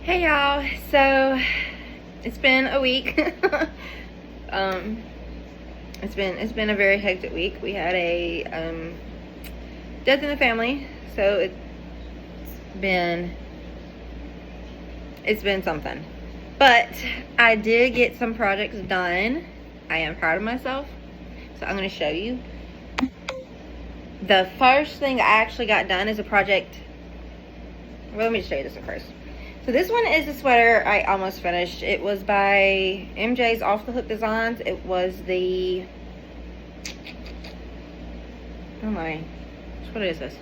Hey y'all, so it's been a week. It's been a very hectic week. We had a death in the family, so it's been something. But I did get some projects done. I am proud of myself, so I'm going to show you. The first thing I actually got done is a project. Well, let me just show you this one first. So this one is a sweater I almost finished. It was by MJ's Off the Hook Designs. It was the, oh my, what is this?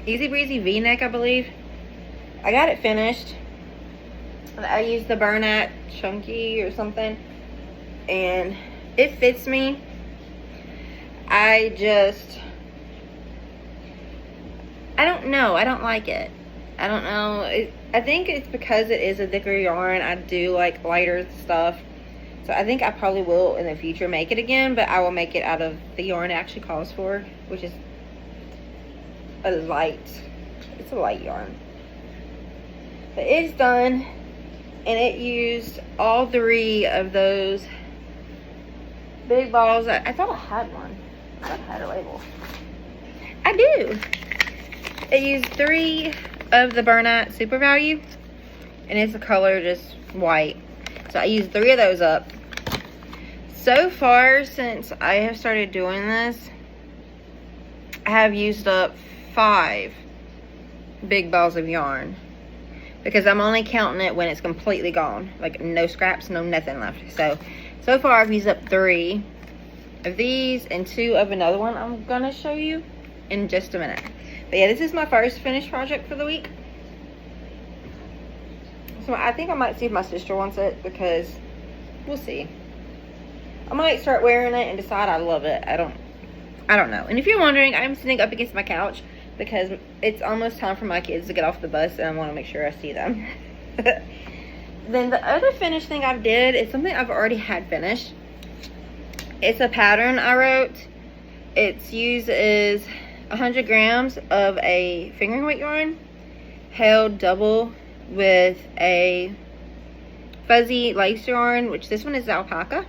Easy Breezy V-neck, I believe. I got it finished. I used the Bernat Chunky or something, and it fits me. I don't know. I don't like it. I don't know. I think it's because it is a thicker yarn. I do like lighter stuff. So I think I probably will in the future make it again, but I will make it out of the yarn it actually calls for, which is it's a light yarn. But it's done, and it used all 3 of those big balls. I thought I had one. I thought I had a label. I do. It used 3 of the Bernat Super Value, and it's the color just white. So I used 3 of those up. So far, since I have started doing this, I have used up 5 big balls of yarn, because I'm only counting it when it's completely gone, like no scraps, no nothing left. So far I've used up 3 of these and 2 of another one I'm gonna show you in just a minute. But yeah, this is my first finished project for the week. So I think I might see if my sister wants it, because we'll see. I might start wearing it and decide I love it. I don't know. And if you're wondering, I'm sitting up against my couch because it's almost time for my kids to get off the bus, and I want to make sure I see them. Then the other finished thing I did is something I've already had finished. It's a pattern I wrote. Its used is 100 grams of a fingering weight yarn held double with a fuzzy lace yarn, which this one is alpaca.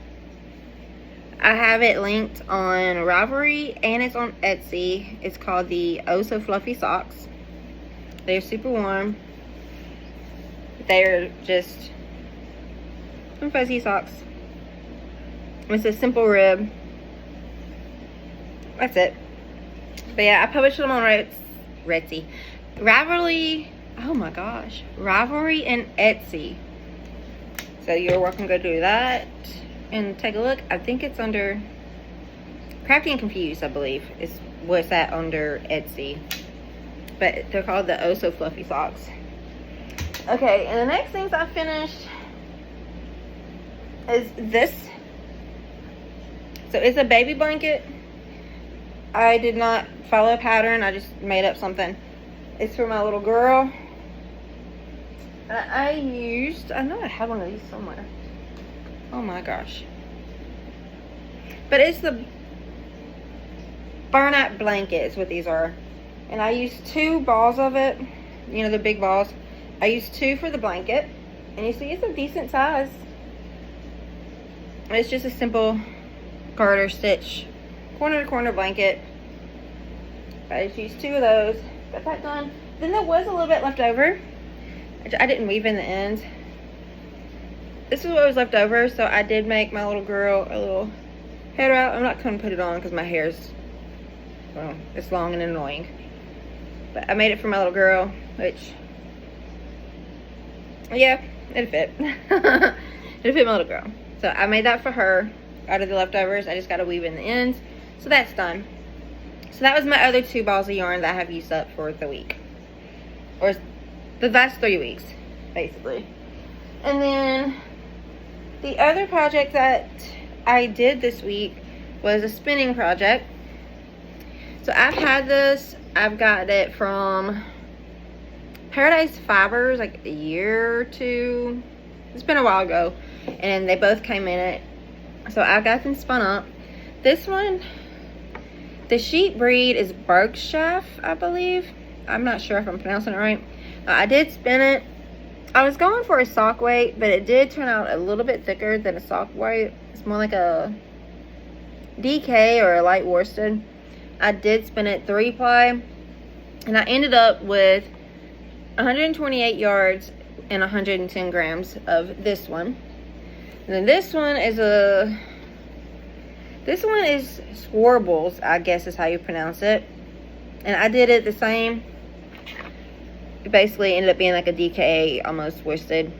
I have it linked on Ravelry and it's on Etsy. It's called the Oh So Fluffy Socks. They're super warm. They're just some fuzzy socks. It's a simple rib. That's it. But yeah, I published them on Ravelry. Oh my gosh, Ravelry and Etsy. So you're welcome to go do that and take a look. I think it's under Crafty and Confused, I believe is what's that under Etsy. But they're called the Oh So Fluffy Socks. Okay, and the next things I finished is this. So it's a baby blanket. I did not follow a pattern. I just made up something. It's for my little girl. And I know I have one of these somewhere. Oh my gosh. But it's the Bernat blanket is what these are. And I used 2 balls of it. You know, the big balls. I used 2 for the blanket. And you see it's a decent size. It's just a simple garter stitch corner to corner blanket. I just used 2 of those. Got that done. Then there was a little bit left over, which I didn't weave in the ends. This is what was left over, so I did make my little girl a little hair wrap. I'm not going to put it on because my hair's, well, it's long and annoying. But I made it for my little girl, which, yeah, it'll fit. It'll fit my little girl. So I made that for her out of the leftovers. I just got to weave in the ends. So that's done. So that was my other 2 balls of yarn that I have used up for the week. Or the last 3 weeks, basically. And then the other project that I did this week was a spinning project. So I've had this. I've got it from Paradise Fibers like a year or 2. It's been a while ago. And they both came in it. So I got them spun up. This one, the sheep breed is Berkshire, I believe. I'm not sure if I'm pronouncing it right. I did spin it. I was going for a sock weight, but it did turn out a little bit thicker than a sock weight. It's more like a DK or a light worsted. I did spin it 3-ply, and I ended up with 128 yards and 110 grams of this one. And then this one is Swarbles, I guess is how you pronounce it. And I did it the same. It basically ended up being like a DK almost worsted.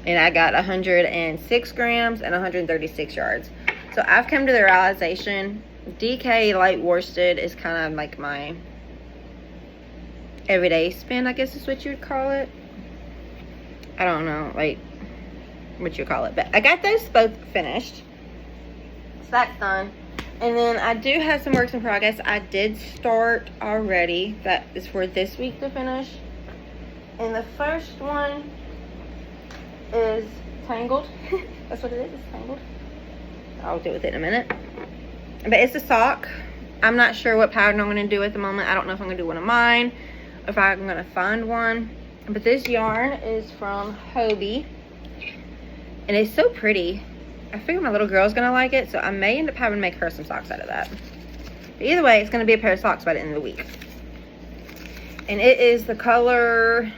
And I got 106 grams and 136 yards. So I've come to the realization DK light worsted is kind of like my everyday spin, I guess is what you would call it. I don't know, like what you call it, but I got those both finished, so that's done. And then I do have some works in progress I did start already that is for this week to finish. And the first one is Tangled. That's what it is, it's Tangled. I'll do with it in a minute. But it's a sock. I'm not sure what pattern I'm going to do at the moment. I don't know if I'm going to do one of mine, if I'm going to find one. But this yarn is from Hobbii, and it's so pretty. I figure my little girl's going to like it, so I may end up having to make her some socks out of that. But either way, it's going to be a pair of socks by the end of the week. And it is the color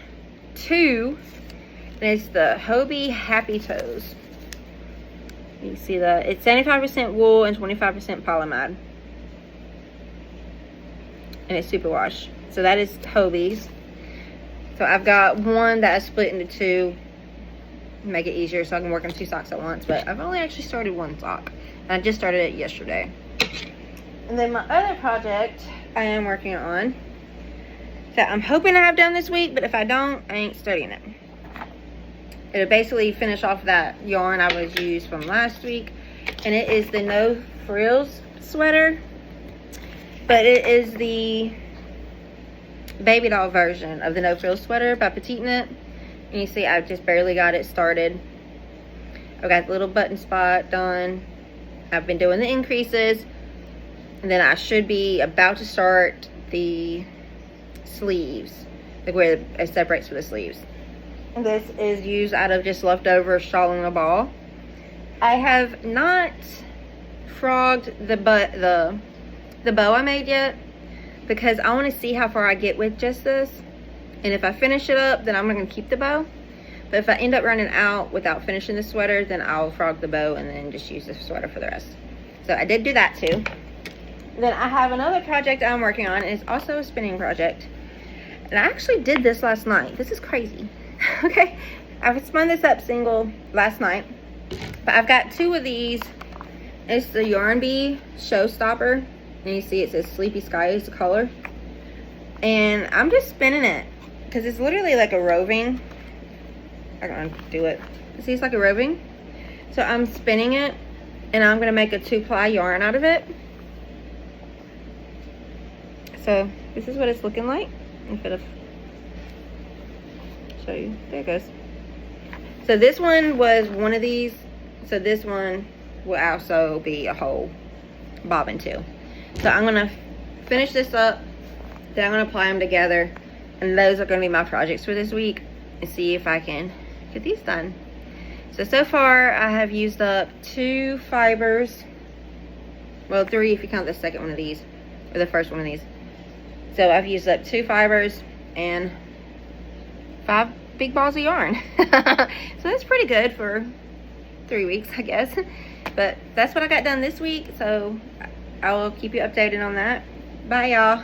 2, and it's the Hobbii Happy Toes. You see that? It's 75% wool and 25% polyamide. And it's superwash. So that is Hobbie's. So I've got one that I split into 2. Make it easier so I can work on 2 socks at once. But I've only actually started 1 sock. And I just started it yesterday. And then my other project I am working on, that I'm hoping to have done this week, but if I don't, I ain't studying it. It'll basically finish off that yarn I was used from last week. And it is the No Frills sweater. But it is the baby doll version of the No Frills sweater by Petite Knit. And you see I just barely got it started. I've got the little button spot done. I've been doing the increases. And then I should be about to start the sleeves. Like where it separates for the sleeves. And this is used out of just leftover shawl and a ball. I have not frogged the bow I made yet, because I want to see how far I get with just this. And if I finish it up, then I'm going to keep the bow. But if I end up running out without finishing the sweater, then I'll frog the bow and then just use the sweater for the rest. So I did do that too. Then I have another project I'm working on, and it's also a spinning project. And I actually did this last night. This is crazy. Okay, I spun this up single last night, but I've got 2 of these. It's the Yarn Bee Showstopper, and you see it says Sleepy Sky is the color. And I'm just spinning it because it's literally like a roving. I'm gonna do it. See, it's like a roving. So I'm spinning it, and I'm gonna make a 2-ply yarn out of it. So this is what it's looking like. Instead of show you, there it goes. So this one was one of these, so this one will also be a whole bobbin too. So I'm gonna finish this up, then I'm gonna apply them together, and those are gonna be my projects for this week, and see if I can get these done. So far I have used up 2 fibers, well 3 if you count the second one of these, or the first one of these. So I've used up 2 fibers and 5 big balls of yarn. So that's pretty good for 3 weeks, I guess. But that's what I got done this week, so I will keep you updated on that. Bye, y'all.